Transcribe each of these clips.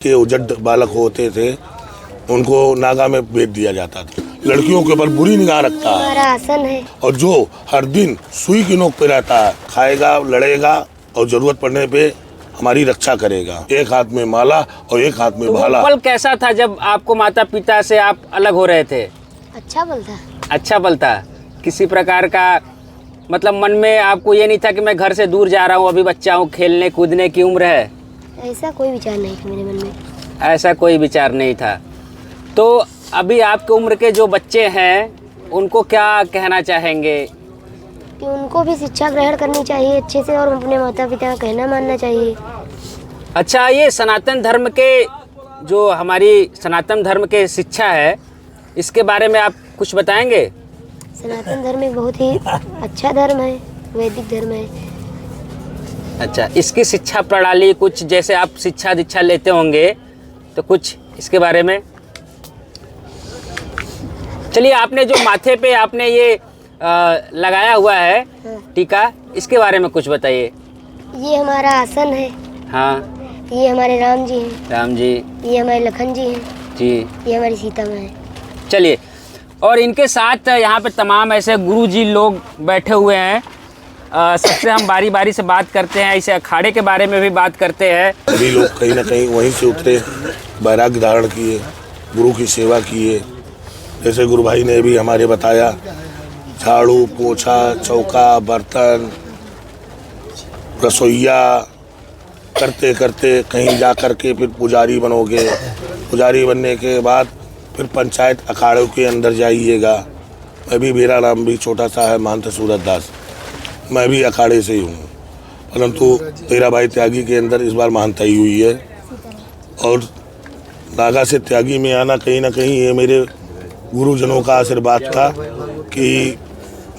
के उजड़ बालक होते थे उनको नागा में भेज दिया जाता था। लड़कियों के ऊपर बुरी निगाह रखता है हमारा आसन है और जो हर दिन सुई की नोक पे रहता है, खाएगा, लड़ेगा और जरूरत पड़ने पे हमारी रक्षा करेगा। एक हाथ में माला और एक हाथ में तो भाला। वो पल कैसा था जब आपको माता पिता से आप अलग हो रहे थे? अच्छा बोलता। अच्छा पल था। किसी प्रकार का मतलब मन में आपको ये नहीं था कि मैं घर से दूर जा रहा हूँ, अभी बच्चा हूँ, खेलने कूदने की उम्र है? ऐसा कोई विचार नहीं था मेरे मन में। ऐसा कोई विचार नहीं था। तो अभी आपके उम्र के जो बच्चे हैं उनको क्या कहना चाहेंगे? कि उनको भी शिक्षा ग्रहण करनी चाहिए अच्छे से और अपने माता पिता का कहना मानना चाहिए। अच्छा, ये सनातन धर्म के जो हमारी सनातन धर्म के शिक्षा है, इसके बारे में आप कुछ बताएंगे? सनातन धर्म एक बहुत ही अच्छा धर्म है, वैदिक धर्म है। अच्छा, इसकी शिक्षा प्रणाली कुछ, जैसे आप शिक्षा दीक्षा लेते होंगे तो कुछ इसके बारे में। चलिए, आपने जो माथे पे आपने ये लगाया हुआ है टीका, इसके बारे में कुछ बताइए। ये हमारा आसन है। हाँ, ये हमारे राम जी हैं। राम जी। ये हमारे लखन जी हैं। जी। ये हमारी सीता माँ है। चलिए, और इनके साथ यहाँ पे तमाम ऐसे गुरु जी लोग बैठे हुए हैं। सबसे हम बारी बारी से बात करते हैं, इसे अखाड़े के बारे में भी बात करते हैं। सभी लोग कहीं ना कहीं वहीं से उतरे, वैराग्य धारण किए, गुरु की सेवा किए। जैसे गुरु भाई ने भी हमारे बताया, झाड़ू पोछा चौका बर्तन रसोईया करते करते कहीं जा कर के फिर पुजारी बनोगे। पुजारी बनने के बाद फिर पंचायत अखाड़ों के अंदर जाइएगा। मैं भी, मेरा नाम भी छोटा सा है, महंत सूरत दास। मैं भी अखाड़े से ही हूँ, परंतु तेरा भाई त्यागी के अंदर इस बार महंताई हुई है। और नागा से त्यागी में आना कहीं ना कहीं ये मेरे गुरुजनों का आशीर्वाद था कि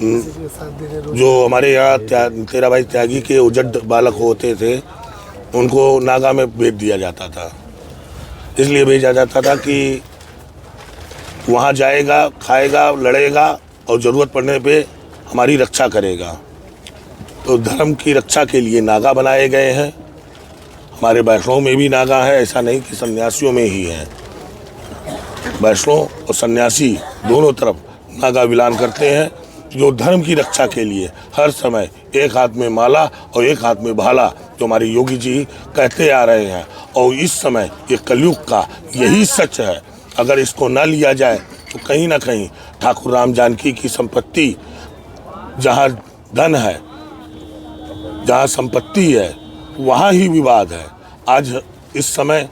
जो हमारे यहाँ तेरा भाई त्यागी के उजड़ बालक होते थे उनको नागा में भेज दिया जाता था। इसलिए भेजा जाता था कि वहाँ जाएगा, खाएगा, लड़ेगा और ज़रूरत पड़ने पे हमारी रक्षा करेगा। तो धर्म की रक्षा के लिए नागा बनाए गए हैं। हमारे वैष्णव में भी नागा है, ऐसा नहीं कि सन्यासियों में ही है। वैष्णव और सन्यासी दोनों तरफ नागा विलान करते हैं, जो धर्म की रक्षा के लिए हर समय एक हाथ में माला और एक हाथ में भाला, जो हमारे योगी जी कहते आ रहे हैं। और इस समय ये कलयुग का यही सच है। अगर इसको ना लिया जाए तो कहीं ना कहीं ठाकुर राम जानकी की संपत्ति, जहाँ धन है, जहाँ संपत्ति है, वहाँ ही विवाद है। आज इस समय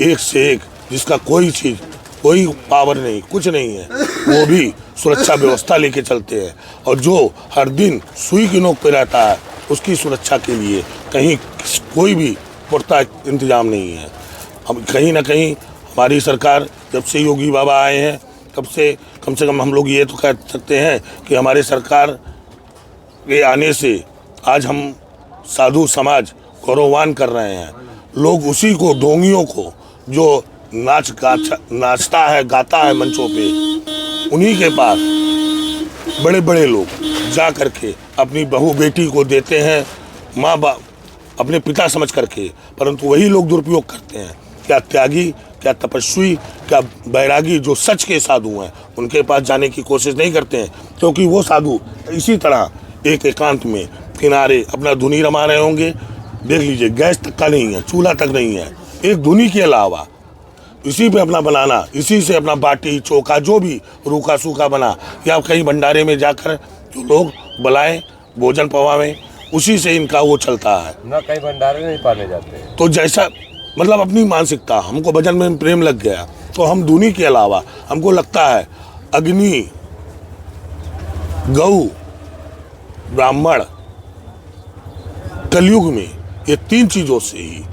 एक से एक, जिसका कोई चीज़, कोई पावर नहीं, कुछ नहीं है, वो भी सुरक्षा व्यवस्था लेके चलते हैं। और जो हर दिन सुई की नोक पे रहता है, उसकी सुरक्षा के लिए कहीं कोई भी पुख्ता इंतजाम नहीं है। अब कहीं ना कहीं हमारी सरकार, जब से योगी बाबा आए हैं, तब से कम हम लोग ये तो कह सकते हैं कि हमारे सरकार के आने से आज हम साधु समाज गौरवान कर रहे हैं। लोग उसी को, ढोंगियों को, जो नाचता है, गाता है मंचों पे, उन्हीं के पास बड़े बड़े लोग जा करके अपनी बहू बेटी को देते हैं, माँ बाप अपने पिता समझ करके, परंतु वही लोग दुरुपयोग करते हैं। क्या त्यागी, क्या तपस्वी, क्या बैरागी, जो सच के साधु हैं, उनके पास जाने की कोशिश नहीं करते हैं, क्योंकि वो साधु इसी तरह एक एकांत में किनारे अपना धुनी रमा रहे होंगे। देख लीजिए, गैस तक का नहीं है, चूल्हा तक नहीं है, एक धुनी के अलावा इसी पे अपना बनाना, इसी से अपना बाटी चोखा जो भी रूखा सूखा बना, या कहीं भंडारे में जाकर जो लोग बुलाएं, भोजन पवावें, उसी से इनका वो चलता है ना। कहीं भंडारे नहीं पाने जाते। तो जैसा मतलब अपनी मानसिकता, हमको भजन में प्रेम लग गया तो हम धुनी के अलावा हमको लगता है अग्नि, गौ, ब्राह्मण, कलयुग में ये तीन चीजों से ही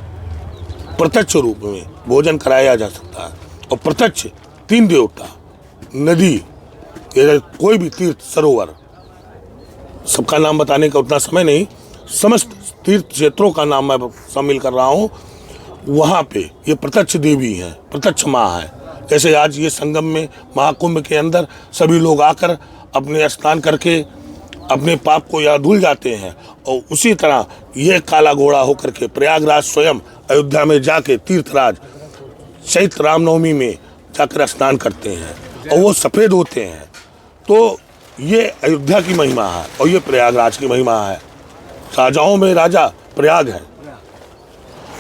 प्रत्यक्ष रूप में भोजन कराया जा सकता है। और प्रत्यक्ष तीन देवता, नदी, कोई भी तीर्थ सरोवर, सबका नाम बताने का उतना समय नहीं, समस्त तीर्थ क्षेत्रों का नाम मैं शामिल कर रहा हूँ। वहाँ पे ये प्रत्यक्ष देवी हैं, प्रत्यक्ष माँ है। जैसे आज ये संगम में, महाकुंभ के अंदर सभी लोग आकर अपने स्नान करके अपने पाप को या धुल जाते हैं, और उसी तरह ये काला घोड़ा होकर के प्रयागराज स्वयं अयोध्या में जाके तीर्थराज चैत्र रामनवमी में जाकर स्नान करते हैं और वो सफ़ेद होते हैं। तो ये अयोध्या की महिमा है और ये प्रयागराज की महिमा है। राजाओं में राजा प्रयाग है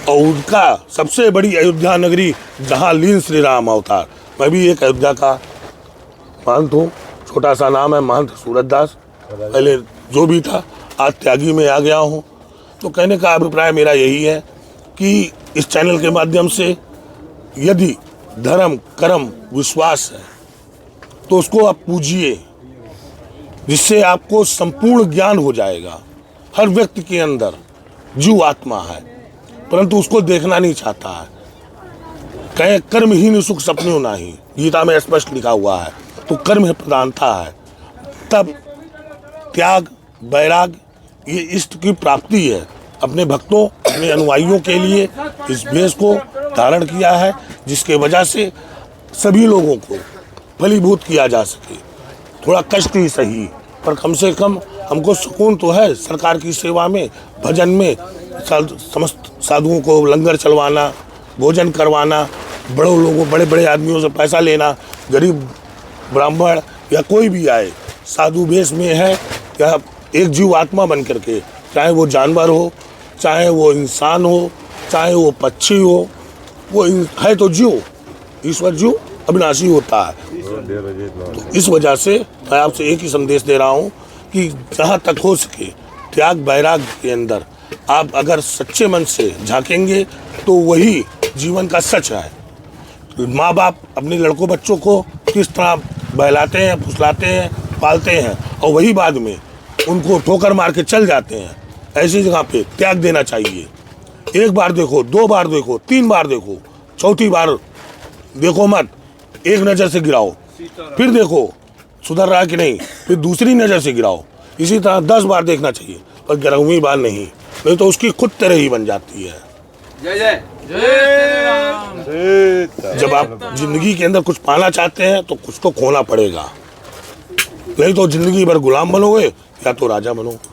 और उनका सबसे बड़ी अयोध्या नगरी जहाँ लीन श्री राम अवतार। मैं भी एक अयोध्या का महंत हूँ, छोटा सा नाम है महंत सूरजदास, पहले जो भी था आज त्यागी में आ गया हूँ। तो कहने का अभिप्राय मेरा यही है कि इस चैनल के माध्यम से यदि धर्म कर्म विश्वास है तो उसको आप पूजिए, जिससे आपको संपूर्ण ज्ञान हो जाएगा। हर व्यक्ति के अंदर जीव आत्मा है, परंतु उसको देखना नहीं चाहता है। कहे कर्महीन सुख सपने नाही, गीता में स्पष्ट लिखा हुआ है। तो कर्म है प्रधानता है, तब त्याग वैराग ये इष्ट की प्राप्ति है। अपने भक्तों अपने अनुयायियों के लिए इस वेश को धारण किया है, जिसके वजह से सभी लोगों को फलीभूत किया जा सके। थोड़ा कष्ट ही सही, पर कम से कम हमको सुकून तो है सरकार की सेवा में, भजन में, समस्त साधुओं को लंगर चलवाना, भोजन करवाना, बड़े लोगों बड़े बड़े आदमियों से पैसा लेना, गरीब ब्राह्मण या कोई भी आए साधु वेश में है या एक जीव आत्मा बन करके, चाहे वो जानवर हो, चाहे वो इंसान हो, चाहे वो पक्षी हो, वो है तो जीव, ईश्वर जीव अविनाशी होता है। तो इस वजह से मैं आपसे एक ही संदेश दे रहा हूँ कि जहाँ तक हो सके त्याग वैराग के अंदर आप अगर सच्चे मन से झांकेंगे तो वही जीवन का सच है। माँ बाप अपने लड़कों बच्चों को किस तरह बहलाते हैं, फुसलाते हैं, पालते हैं और वही बाद में उनको ठोकर मार के चल जाते हैं। ऐसी जगह पे त्याग देना चाहिए। एक बार देखो, दो बार देखो, तीन बार देखो, चौथी बार देखो मत, एक नज़र से गिराओ, फिर देखो सुधर रहा कि नहीं, फिर दूसरी नज़र से गिराओ। इसी तरह 10 बार देखना चाहिए, पर 11वीं बार नहीं तो उसकी खुद तरह ही बन जाती है। जय जय जय। जब आप जिंदगी के अंदर कुछ पाना चाहते हैं तो कुछ तो खोना पड़ेगा, नहीं तो जिंदगी भर गुलाम बनोगे या तो राजा बनोगे।